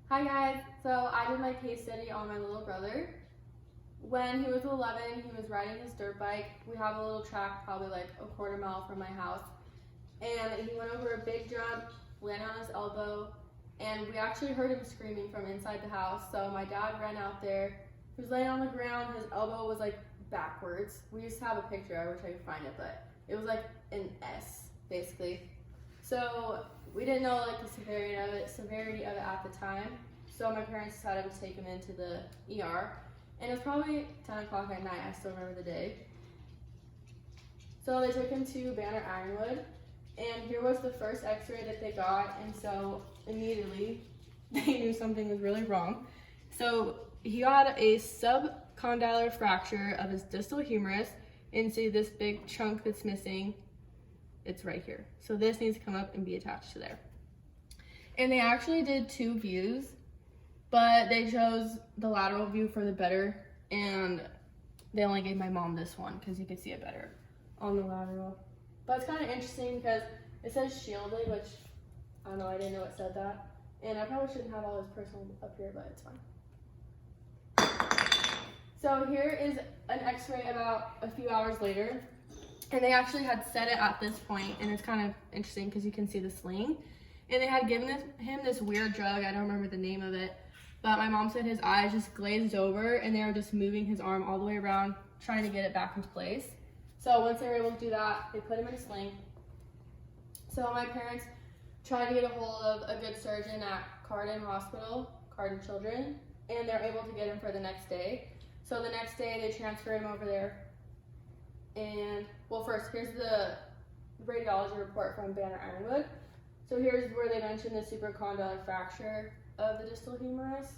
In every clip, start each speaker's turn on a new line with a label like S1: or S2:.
S1: Hi guys, so I did my case study on my little brother. When he was 11, he was riding his dirt bike. We have a little track probably like a quarter mile from my house. And he went over a big jump, landed on his elbow, and we actually heard him screaming from inside the house. So my dad ran out there. He was laying on the ground, his elbow was like backwards. We used to have a picture, I wish I could find it, but it was like an S, basically. So we didn't know like the severity of it at the time. So my parents decided to take him into the ER. And it was probably 10 o'clock at night, I still remember the day. So they took him to Banner Ironwood, and here was the first x-ray that they got, and so immediately they knew something was really wrong. So he got a subcondylar fracture of his distal humerus, and see this big chunk that's missing, it's right here. So this needs to come up and be attached to there. And they actually did 2 views, but they chose the lateral view for the better, and they only gave my mom this one because you could see it better on the lateral. But it's kind of interesting because it says shielded, which I don't know, I didn't know it said that. And I probably shouldn't have all his personal up here, but it's fine. So here is an x-ray about a few hours later. And they actually had set it at this point, and it's kind of interesting because you can see the sling. And they had given him this weird drug, I don't remember the name of it, but my mom said his eyes just glazed over and they were just moving his arm all the way around, trying to get it back into place. So once they were able to do that, they put him in a sling. So my parents tried to get a hold of a good surgeon at Carden Hospital, Carden Children, and they're able to get him for the next day. So the next day they transferred him over there. And, well, first, here's the radiology report from Banner Ironwood. So here's where they mentioned the supracondylar fracture of the distal humerus.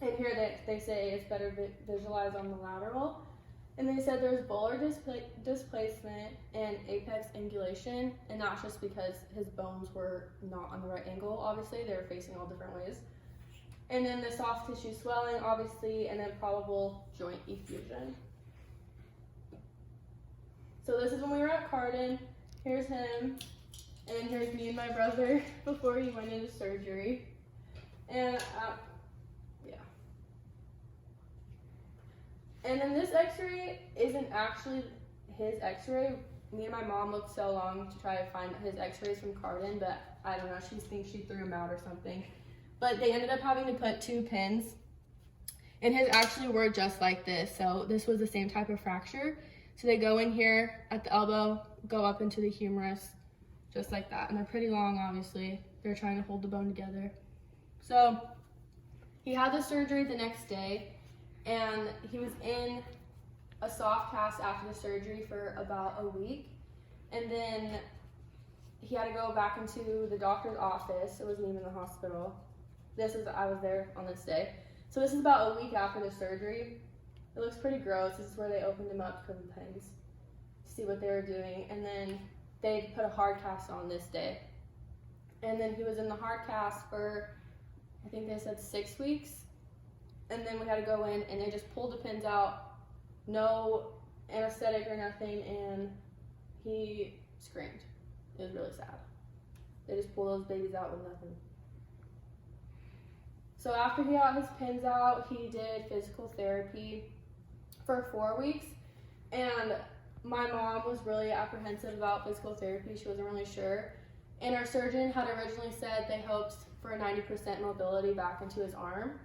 S1: And here they say it's better visualized on the lateral. And they said there's volar displacement and apex angulation, and not just because his bones were not on the right angle, obviously, they were facing all different ways. And then the soft tissue swelling, obviously, and then probable joint effusion. So this is when we were at Carden. Here's him, and here's me and my brother before he went into surgery. And yeah. And then this x-ray isn't actually his x-ray. Me and my mom looked so long to try to find his x-rays from Carden, but I don't know, she thinks she threw him out or something. But they ended up having to put 2 pins, and his actually were just like this. So this was the same type of fracture. So they go in here at the elbow, go up into the humerus, just like that. And they're pretty long, obviously. They're trying to hold the bone together. So he had the surgery the next day, and he was in a soft cast after the surgery for about a week. And then he had to go back into the doctor's office. It wasn't even the hospital. I was there on this day. So this is about a week after the surgery. It looks pretty gross. This is where they opened him up to put the pins to see what they were doing. And then they put a hard cast on this day. And then he was in the hard cast for, I think they said 6 weeks. And then we had to go in and they just pulled the pins out, no anesthetic or nothing, and he screamed. It was really sad. They just pulled those babies out with nothing. So after he got his pins out, he did physical therapy for 4 weeks. And my mom was really apprehensive about physical therapy. She wasn't really sure. And our surgeon had originally said they hoped for 90% mobility back into his arm.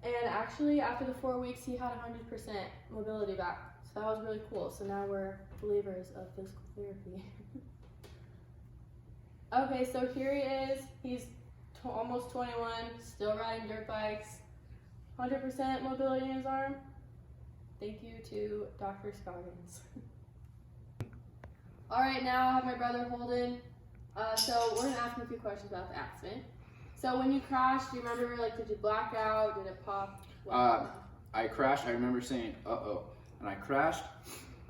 S1: And actually, after the 4 weeks, he had 100% mobility back. So that was really cool. So now we're believers of physical therapy. Okay, so here he is. He's almost 21, still riding dirt bikes, 100% mobility in his arm. Thank you to Dr. Scoggins. All right, now I have my brother Holden. So we're gonna ask him a few questions about the accident. So when you crashed, do you remember, like, did you black out? Did it pop?
S2: I crashed. I remember saying, uh-oh. And I crashed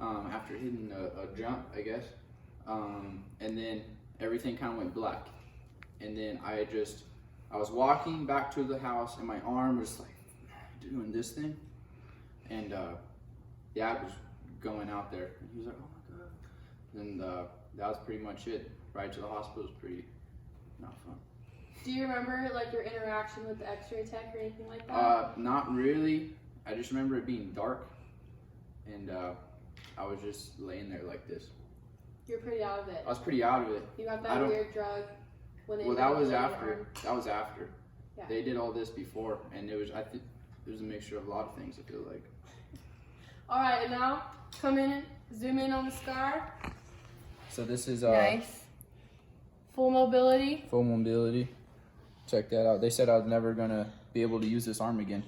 S2: after hitting a jump, I guess. And then everything kind of went black. And then I was walking back to the house and my arm was like doing this thing. And Dad was going out there and he was like, oh my God. And that was pretty much it. Ride to the hospital was pretty not fun.
S1: Do you remember like your interaction with the X-ray tech or anything like that?
S2: Not really. I just remember it being dark, and I was just laying there like this.
S1: You're pretty out of it.
S2: I was pretty out of it.
S1: You got
S2: I
S1: that
S2: don't-
S1: weird drug. When they
S2: Well, that was
S1: manipulated your
S2: after.
S1: arm.
S2: That was after.
S1: Yeah.
S2: They did all this before, and it was. I think it was a mixture of a lot of things. I feel like.
S1: All right, and now come in, zoom in on the scar.
S2: So this is
S1: Nice. Full mobility.
S2: full mobility. Check that out. They said I was never gonna be able to use this arm again,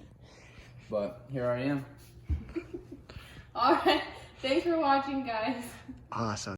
S2: but here I am.
S1: All right. Thanks for watching, guys.
S3: Awesome.